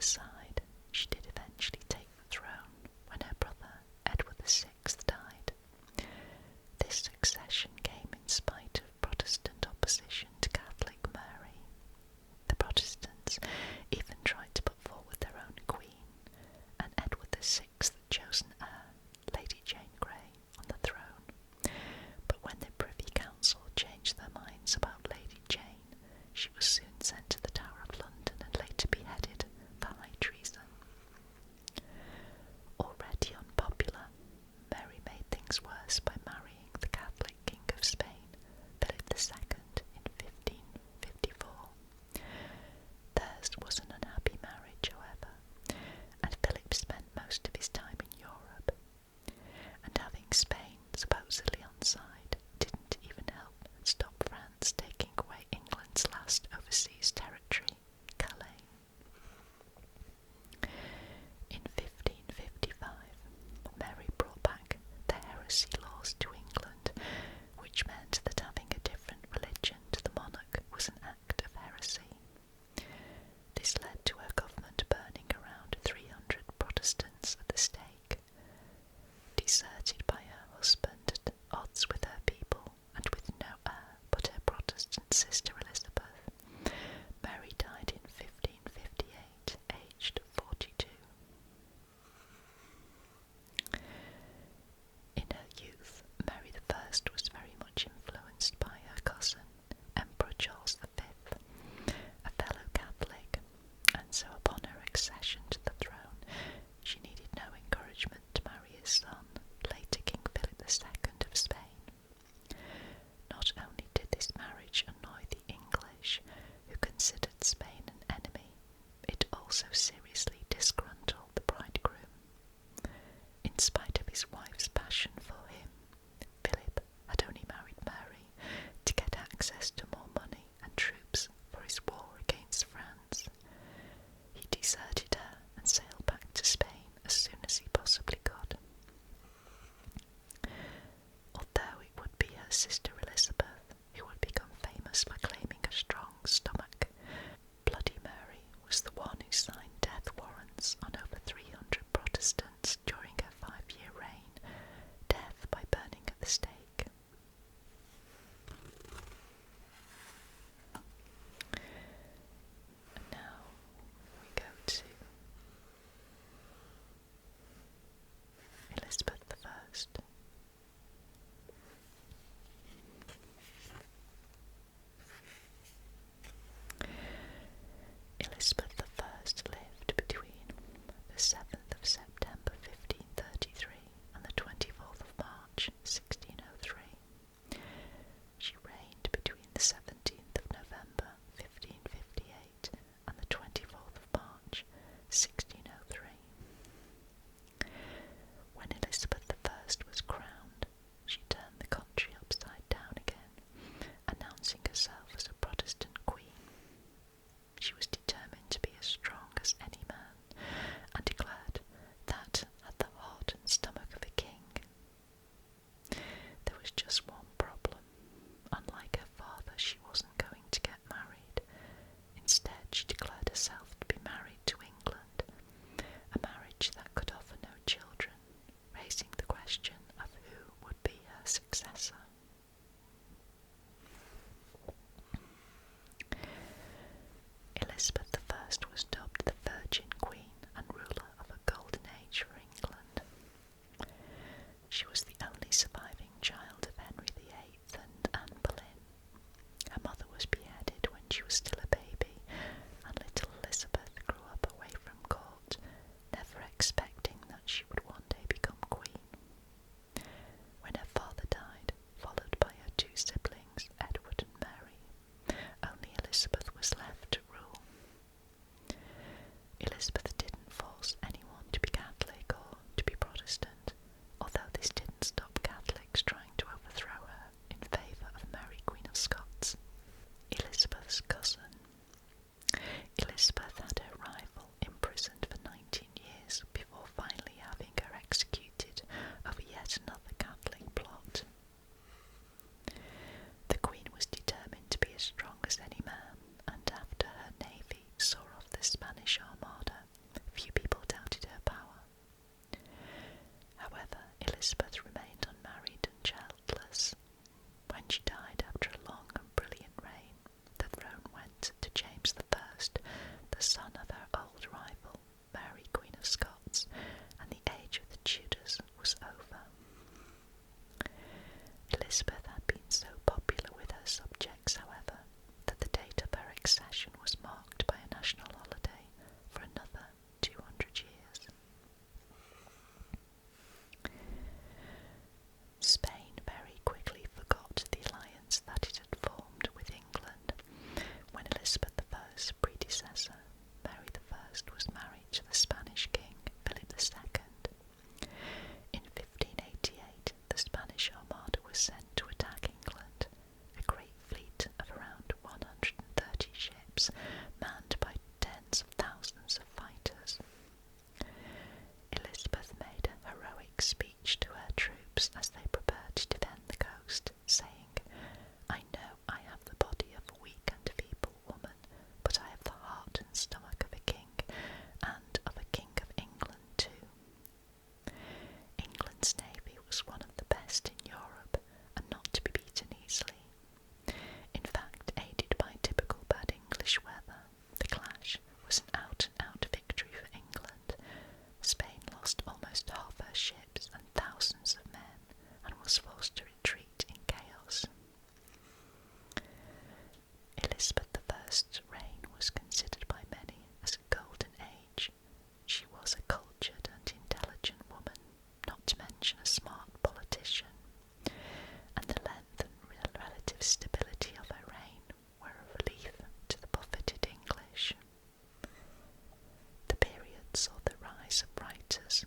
either side, she did eventually take the throne when her brother Edward VI died. This succession came in spite of Protestant opposition to Catholic Mary. The Protestants even tried to put forward their own queen, and Edward VI had chosen her, Lady Jane Grey, on the throne. But when the Privy Council changed their minds about Lady Jane, she was soon sent to the Tower of London and later beheaded for high treason. Already unpopular, Mary made things worse by marrying the Catholic King of Spain, Philip II, in 1554. Theirs was an unhappy marriage, however, and Philip spent most of his time in Europe, and having Spain supposedly on side didn't even help stop France taking away England's last overseas territory, Calais. In 1555, Mary brought back the heresy laws to England, which meant that having a different religion to the monarch was an act of heresy. This led to her government burning around 300 Protestants at the stake. Deserted by her husband at odds with her people and with no heir but her Protestant sister Elizabeth, Mary died in 1558, aged 42. In her youth, Mary I was very much influenced by her cousin, Emperor Charles V, a fellow Catholic, and so upon her accession to the throne, she needed no encouragement to marry his son, later King Philip II of Spain. Not only did this marriage annoy the English, who considered Spain an enemy, it also seriously disgruntled the bridegroom. In spite of his wife's passion for him, Philip had only married Mary to get access to more money and troops for his war against France. He deserted her and sailed back to Spain as soon as he possibly could. Although it would be her sister Elizabeth who would become famous for claiming a strong stomach, Bloody Mary was the one who signed death warrants on over 300 Protestants during her 5-year reign, death by burning at the stake. And now we go to Elizabeth I. Elizabeth I lived between the 7th of September 1533 and the 24th of March 1603. She reigned between the 17th of November 1558 and the 24th of March 1603. When Elizabeth I was crowned, she turned the country upside down again, announcing herself as a Protestant queen. She was determined to be as strong as any man, and declared that had the heart and stomach of a king. There was just one problem. Unlike her father, she wasn't going to get married. Instead, she declared herself to be married to England, saw the rise of writers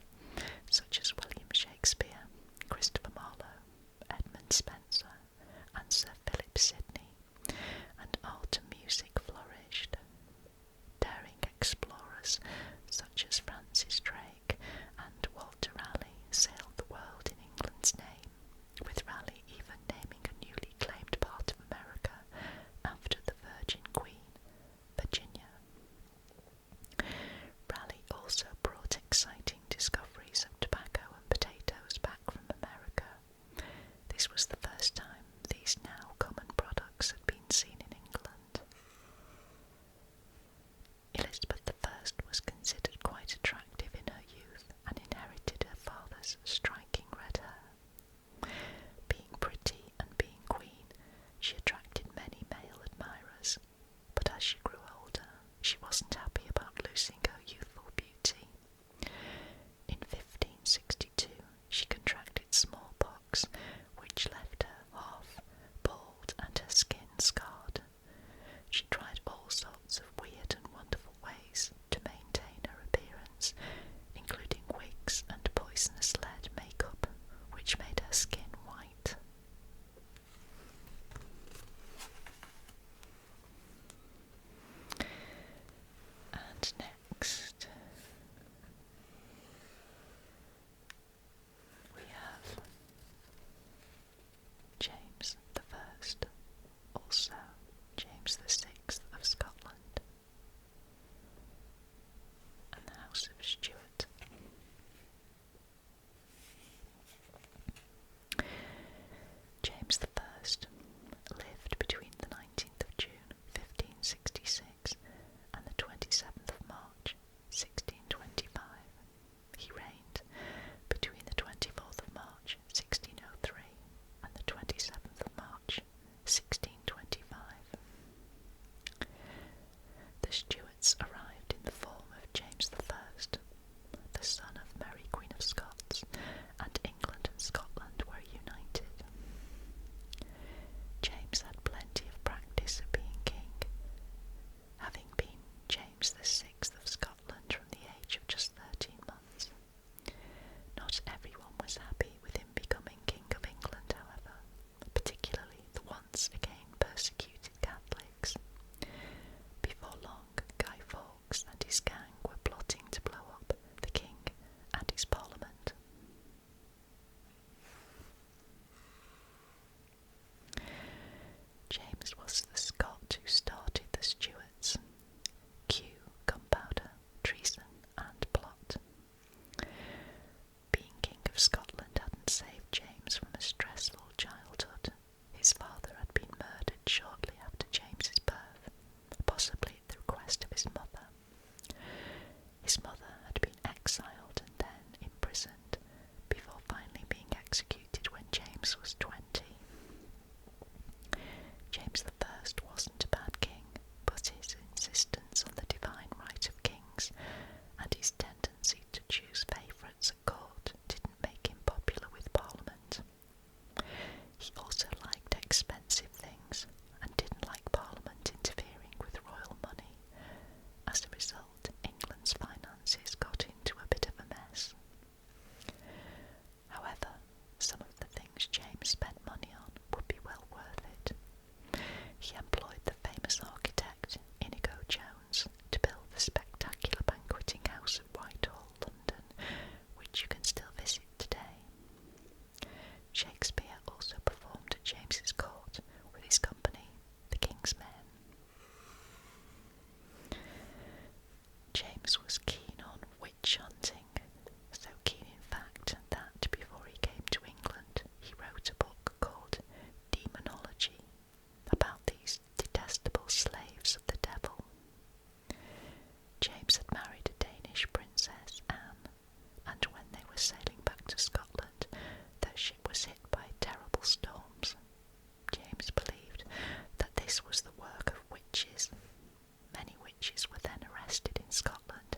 such as William Shakespeare, Christopher Marlowe, Edmund Spenser, and Sir Philip Sidney, and art and music flourished. Daring explorers such as Francis Drake and Walter Raleigh sailed the world in England's name, with Raleigh even naming a newly claimed part of America after the Virgin Queen, Virginia. Raleigh also brought exciting discoveries of tobacco and potatoes back from America. This was the first time these now common products had been seen in England. Elizabeth I was considered quite attractive in her youth and inherited her father's striking red hair. Being pretty and being queen, she attracted many male admirers, but as she grew older, she wasn't happy about losing her youthful beauty. In 1562, she contracted smallpox, which left her half bald and her skin scarred. She tried all sorts of weird and wonderful ways to maintain her appearance, including wigs and poisonous lead makeup, which made her skin white. And next, we have James I, also James VI of Scotland, and the House of Stuart. James I lived between the 19th of June 1566 and the 27th of March 1625. He reigned between the 24th of March 1603 and the 27th of March 1625. The Stuarts arrived in the form of James I, the son of Mary Queen of Scots, and England and Scotland were united. James had plenty of practice of being king, having been James VI of Scotland from the age of just 13 months. Not everyone was happy with him becoming King of England, however, particularly the once again persecuted Catholics. Before long, Guy Fawkes and his gang were plotting to blow up the king and his parliament. James was the Scot who started the Stuarts. Cue, gunpowder, treason, and plot. Being King of Scotland hadn't saved James from a stressful childhood. His father had been murdered shortly after James's birth, possibly at the request of his mother. His mother had been exiled and then imprisoned, before finally being executed when James was 20. James I wasn't a bad king, but his insistence on the divine right of kings and his tendency to choose favourites at court didn't make him popular with Parliament. He also liked expensive things and didn't like Parliament interfering with royal money. As a result, England's finances got into a bit of a mess. However, some of the things James spent money on would be well worth it. He employed the famous architect Inigo Jones to build the spectacular banqueting house at Whitehall, London, which you can still visit today. Shakespeare also performed at James's court with his company, the King's Men. James was keen on witch hunting, so keen in fact that before he came to England he wrote a book called Demonology, about these detestable slaves of the devil. James had married a Danish princess, Anne, and when they were sailing back to Scotland, their ship was hit by terrible storms. James believed that this was the work of witches. Many witches were then arrested in Scotland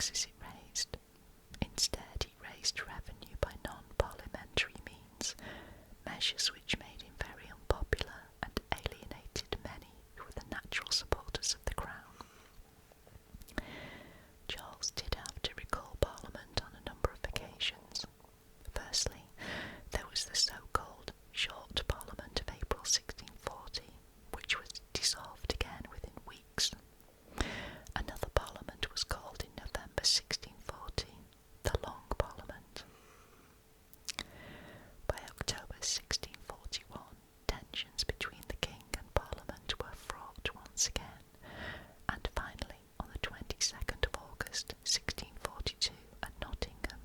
taxes it raised. Instead, he raised revenue by non-parliamentary means, measures which made him very unpopular and alienated many who were the natural supporters of the crown. Charles did have to recall Parliament on a number of occasions. Firstly, there was the so-called Short Parliament of April 1640, which was dissolved again within weeks. Another Parliament was called in November 1640, the Long Parliament. By October 1641, tensions between the King and Parliament were fraught once again, and finally, on the 22nd of August 1642 at Nottingham,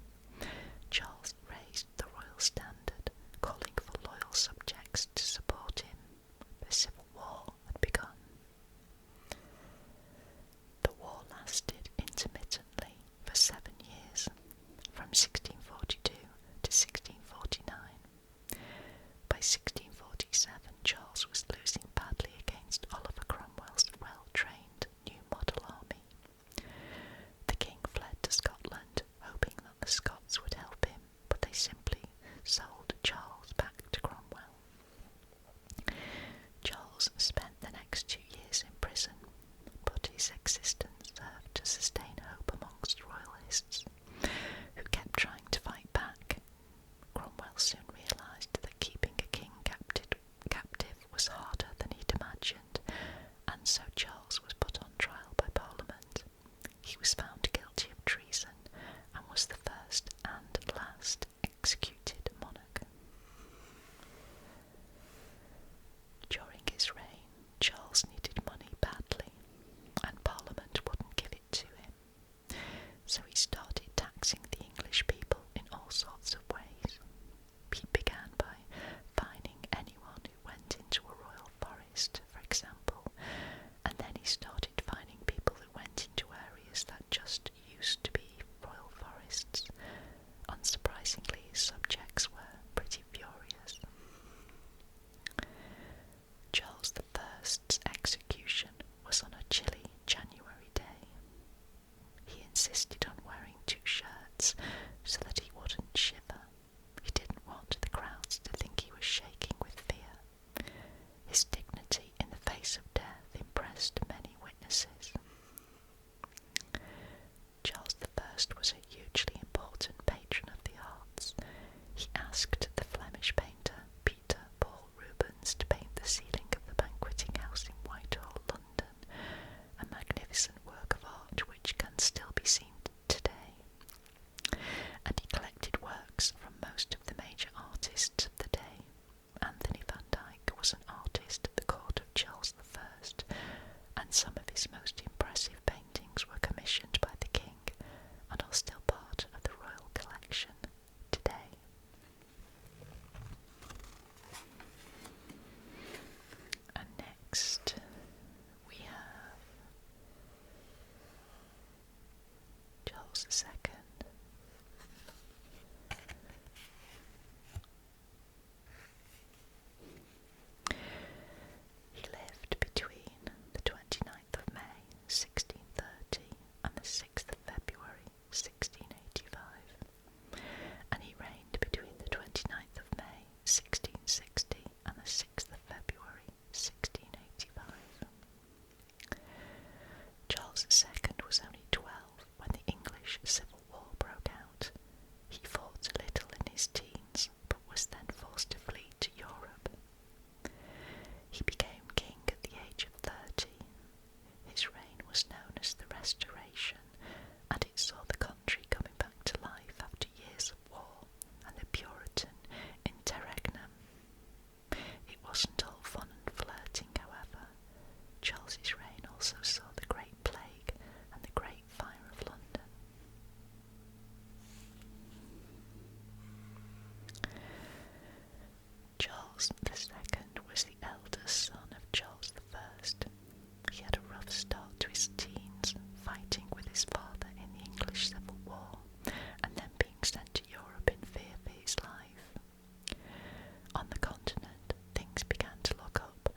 Charles raised the royal standard, calling for loyal subjects to support him. The civil war had begun. The war lasted intermittently for 7 years, from 1642 to 1649. By 1647, Charles was losing badly against Oliver Cromwell's well-trained new model army. The king fled to Scotland, hoping that the Scots would help him, but they simply sold Charles back to Cromwell. Charles spent the next 2 years in prison, but his existence served to sustain hope amongst royalists, who kept trying to fight back. Cromwell soon realised that keeping a king captive was harder than he'd imagined, and so Charles was put on trial by Parliament. He was found guilty of treason and was the first and last executed monarch. During his reign, Charles needed money badly, and Parliament wouldn't give it to him, so he started taxing the English people in all sorts of ways. He began by fining anyone who went into a royal forest, for example, and then he started fining people who went into areas that just used to be royal forests. Unsurprisingly, his subjects were pretty furious. Charles I's execution was on a chilly January day. He insisted on wearing 2 shirts so that he wouldn't shiver. He didn't want the crowds to think he was shaking with fear. His dignity in the face of death impressed many witnesses. Charles I was a hugely important patron of the arts. He asked the Flemish painter Peter Paul Rubens to paint the ceiling of the banqueting house in Whitehall, London, a magnificent work of art which can still be seen today. And he collected works from most of the major artists of the day. Anthony van Dyck was an artist at the court of Charles I, and some of his most impressive paintings were commissioned by the king and are still part of the royal collection today. And next we have Charles II. He lived between the 29th of May 1630 and the 6th of February 1685, and he reigned between the 29th of May 1660 and the 6th of February 1685. Charles II was only 12 when the English Civil War broke out. He fought a little in his teens, but was then forced to flee to Europe. He became king at the age of 30. His reign was known as the Restoration, and it saw the country coming back to life after years of war and the Puritan interregnum. It wasn't all fun and flirting, however. Charles's reign also saw the Great Plague and the Great Fire of London. Charles II was the eldest son of Charles I. He had a rough start to his teens, fighting with his father in the English Civil War, and then being sent to Europe in fear for his life. On the continent, things began to look up,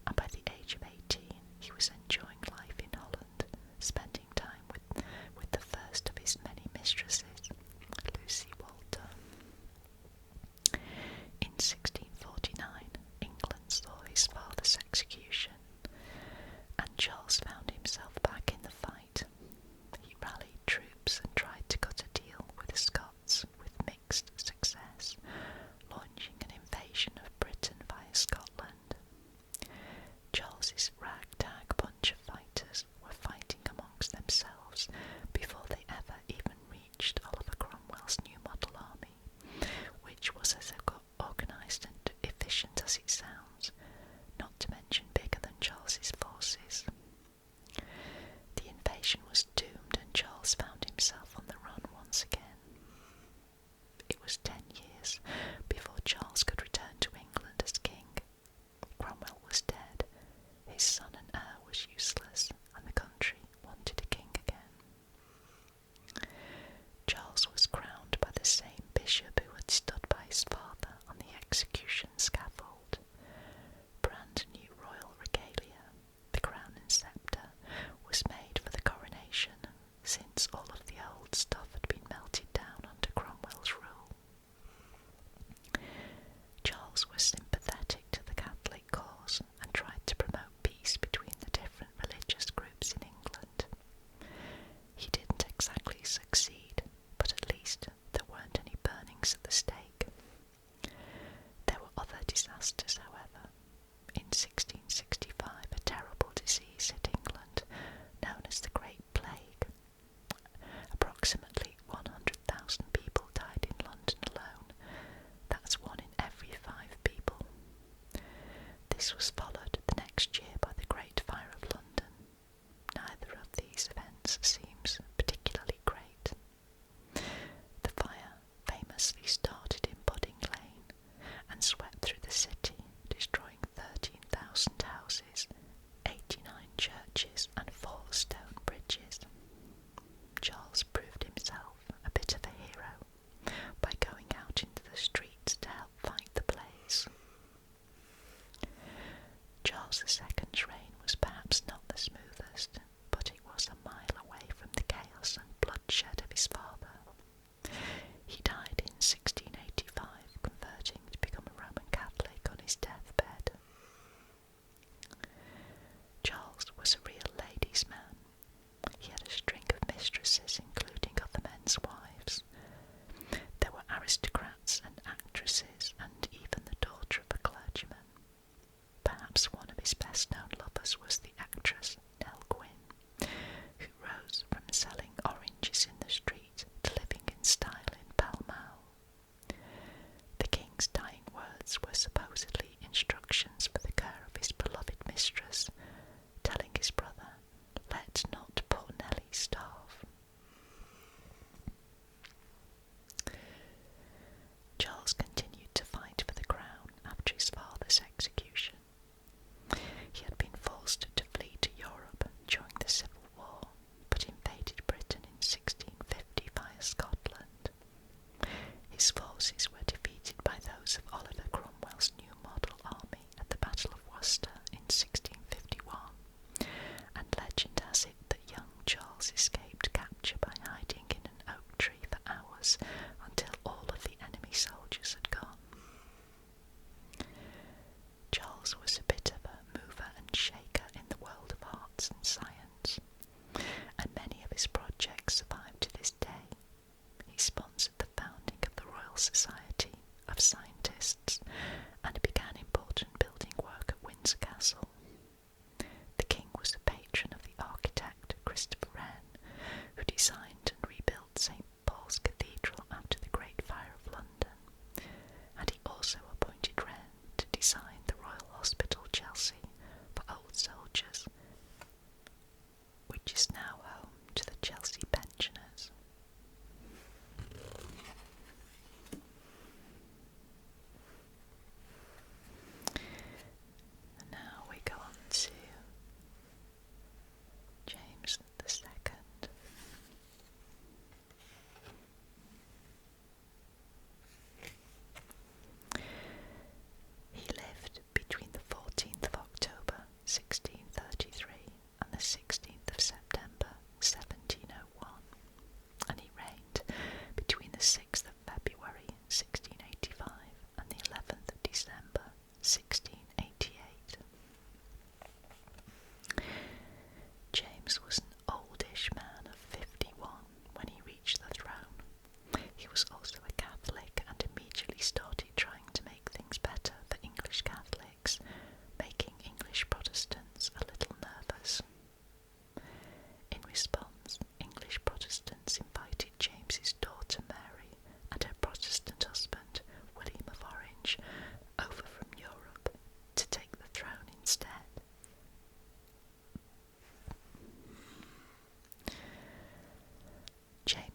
and by the age of 18, he was enjoying life in Holland, spending time with the first of 1649, England saw his father's execution, and Charles found himself back in the fight. He rallied troops and tried to cut a deal with the Scots with mixed success, launching an invasion of Britain via Scotland. Charles's ragtag bunch of fighters were fighting amongst themselves before they ever even reached Oliver Cromwell's new model army, which was as organised and efficient as it sounds, not to mention bigger than Charles's forces. The invasion was doomed, and Charles found himself on the run once again. It was 10 years before Charles could return to England as king. Cromwell was dead, his son and heir was useless, and the country wanted a king again. Charles was crowned by the same bishop who had stood by his father on the execution scaffold. Brand new royal regalia, the crown and sceptre, was made for the coronation, since all of the old stuff had been melted down under Cromwell's rule. Charles was sympathetic to the Catholic cause and tried to promote peace between the different religious groups in England. He didn't exactly succeed, but at least there weren't any burnings at the stake. There were other disasters, however. In 1665, a terrible disease hit England, known as the Great Plague. Approximately 100,000 people died in London alone. That's 1 in every 5 people. This was followed the next year by the Great Fire of London. Neither of these events seems particularly great. The fire famously started in Pudding Lane and swept through the city, destroying 13,000 houses, 89 churches and 4 stone bridges. Charles proved himself a bit of a hero by going out into the streets to help fight the blaze. Charles II's reign was perhaps not the smoothest, but it was a mile away from the chaos and bloodshed of his father. He died in 1685, converting to become a Roman Catholic on his deathbed. Charles was a real ladies' man. He had a string of mistresses, including other men's wives. There were aristocrats and actresses, and even the daughter of a clergyman. Perhaps one of his best-known lovers was the actress Nell Gwynn, who rose from selling oranges in the street to living in style in Pall Mall. The king's dying words were supposedly instructions for the care of his beloved mistress, telling his brother, "Let not poor Nelly starve." Charles continued to fight for the crown after his father's execution. He had been forced to flee to Europe during the Civil War, but invaded Britain in 1650 via Scotland. His forces were defeated by those of Oliver Cromwell's new model army at the Battle of Worcester in 1651, and legend has it that young Charles escaped capture by hiding in an oak tree for hours until all of the enemy soldiers had gone. Charles was a bit of a mover and shaker in the world of arts and science, and many of his projects survive to this day. He sponsored the founding of the Royal Society of Scientists and began important building work at Windsor Castle. The king was a patron of the architect Christopher Wren, who designed and rebuilt St. Paul's Cathedral after the Great Fire of London, and he also appointed Wren to design the Royal Hospital Chelsea for old soldiers, which is now home to the Chelsea pensioners. Now we go on to James II.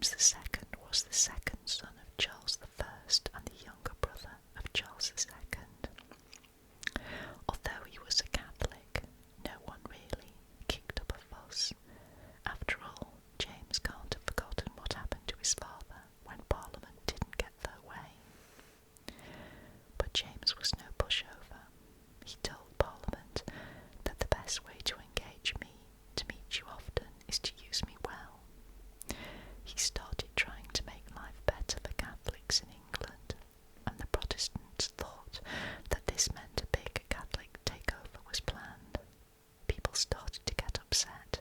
James II was the second son of Charles I and the younger brother of Charles II. Although he was a Catholic, no one really kicked up a fuss. After all, James can't have forgotten what happened to his father when Parliament didn't get their way. But James was no pushover. He told Parliament that the best way to engage me, to meet you often, is to use me well. He started trying to make life better for Catholics in England, and the Protestants thought that this meant a big Catholic takeover was planned. People started to get upset.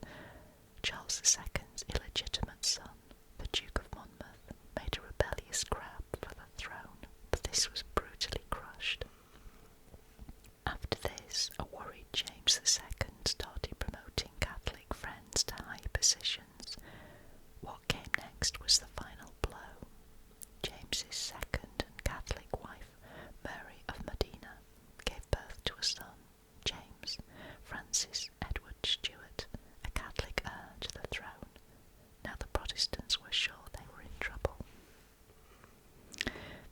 Charles II's illegitimate son, the Duke of Monmouth, made a rebellious grab for the throne, but this was brutally crushed. After this, a worried James II started promoting Catholic friends to high positions. What came next was the final blow. James's second and Catholic wife, Mary of Modena, gave birth to a son, James Francis Edward Stuart, a Catholic heir to the throne. Now the Protestants were sure they were in trouble.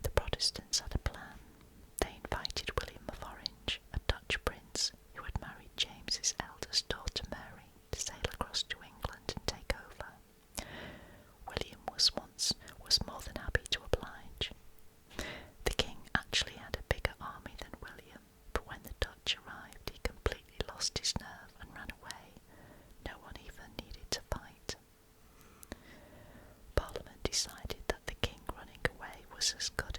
The Protestants had a plan. They invited William of Orange, a Dutch prince who had married James's eldest daughter Mary, to sail across to England and take over. William was more than happy to oblige. The king actually had a bigger army than William, but when the Dutch arrived, he completely lost his nerve and ran away. No one even needed to fight. Parliament decided that the king running away was as good